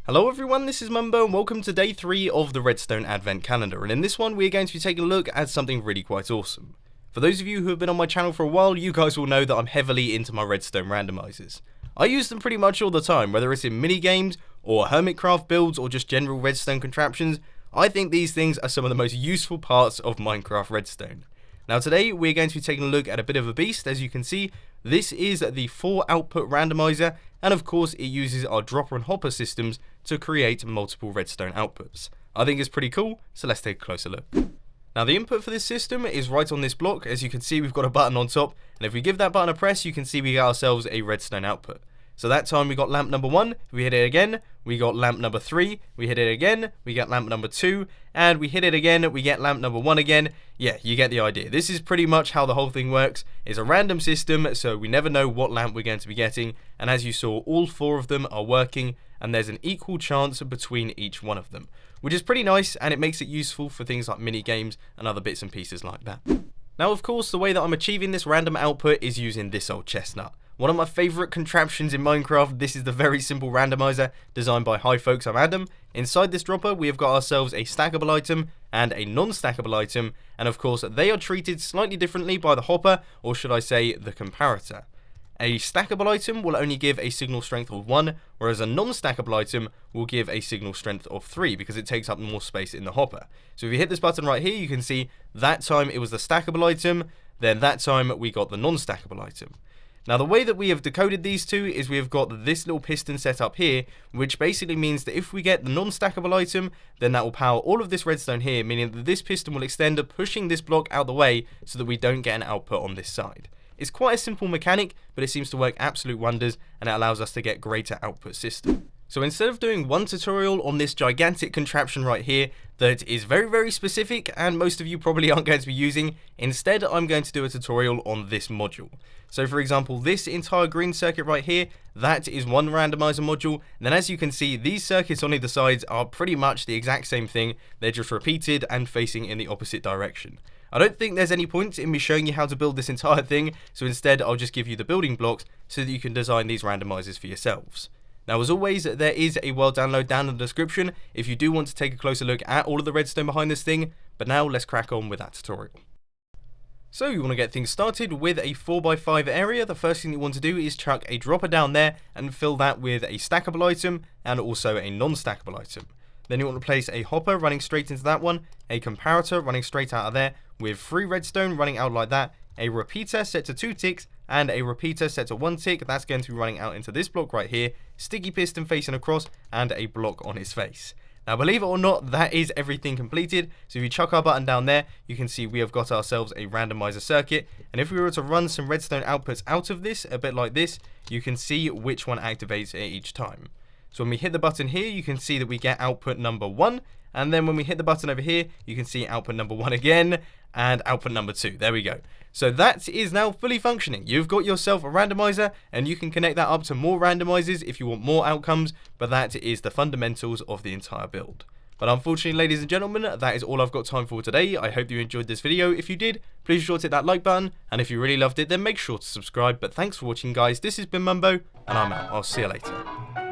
Hello everyone, this is Mumbo and welcome to day 3 of the Redstone Advent Calendar, and in this one we are going to be taking a look at something really quite awesome. For those of you who have been on my channel for a while, you guys will know that I'm heavily into my Redstone randomizers. I use them pretty much all the time, whether it's in mini games or Hermitcraft builds or just general Redstone contraptions. I think these things are some of the most useful parts of Minecraft Redstone. Now today we're going to be taking a look at a bit of a beast. As you can see, this is the 4 output randomizer, and of course it uses our dropper and hopper systems to create multiple redstone outputs. I think it's pretty cool, so let's take a closer look. Now the input for this system is right on this block. As you can see, we've got a button on top, and if we give that button a press, you can see we get ourselves a redstone output. So that time we got lamp number 1, if we hit it again, we got lamp number 3, we hit it again, we get lamp number 2, and we hit it again, we get lamp number 1 again. Yeah, you get the idea. This is pretty much how the whole thing works. It's a random system, so we never know what lamp we're going to be getting, and as you saw, all 4 of them are working, and there's an equal chance between each one of them, which is pretty nice, and it makes it useful for things like mini games and other bits and pieces like that. Now of course, the way that I'm achieving this random output is using this old chestnut. One of my favourite contraptions in Minecraft. This is the very simple randomizer designed by Hi Folks, I'm Adam. Inside this dropper we have got ourselves a stackable item and a non-stackable item, and of course they are treated slightly differently by the hopper, or should I say the comparator. A stackable item will only give a signal strength of 1, whereas a non-stackable item will give a signal strength of 3 because it takes up more space in the hopper. So if you hit this button right here, you can see that time it was the stackable item, then that time we got the non-stackable item. Now the way that we have decoded these two is we have got this little piston set up here, which basically means that if we get the non-stackable item, then that will power all of this redstone here, meaning that this piston will extend, pushing this block out the way so that we don't get an output on this side. It's quite a simple mechanic, but it seems to work absolute wonders, and it allows us to get greater output system. So instead of doing one tutorial on this gigantic contraption right here that is very specific and most of you probably aren't going to be using, instead I'm going to do a tutorial on this module. So for example, this entire green circuit right here, that is one randomizer module, and then as you can see, these circuits on either sides are pretty much the exact same thing. They're just repeated and facing in the opposite direction. I don't think there's any point in me showing you how to build this entire thing, so instead I'll just give you the building blocks so that you can design these randomizers for yourselves. Now as always, there is a world download down in the description if you do want to take a closer look at all of the redstone behind this thing, but now let's crack on with that tutorial. So you want to get things started with a 4x5 area. The first thing you want to do is chuck a dropper down there and fill that with a stackable item and also a non-stackable item. Then you want to place a hopper running straight into that one, a comparator running straight out of there with 3 redstone running out like that, a repeater set to 2 ticks, and a repeater set to 1 tick. That's going to be running out into this block right here, sticky piston facing across, and a block on its face. Now believe it or not, that is everything completed. So if you chuck our button down there, you can see we have got ourselves a randomizer circuit, and if we were to run some redstone outputs out of this, a bit like this, you can see which one activates at each time. So when we hit the button here, you can see that we get output number 1, and then when we hit the button over here, you can see output number 1 again, and output number 2. There we go. So that is now fully functioning. You've got yourself a randomizer, and you can connect that up to more randomizers if you want more outcomes, but that is the fundamentals of the entire build. But unfortunately, ladies and gentlemen, that is all I've got time for today. I hope you enjoyed this video. If you did, please be sure to hit that like button, and if you really loved it, then make sure to subscribe. But thanks for watching, guys. This has been Mumbo, and I'm out. I'll see you later.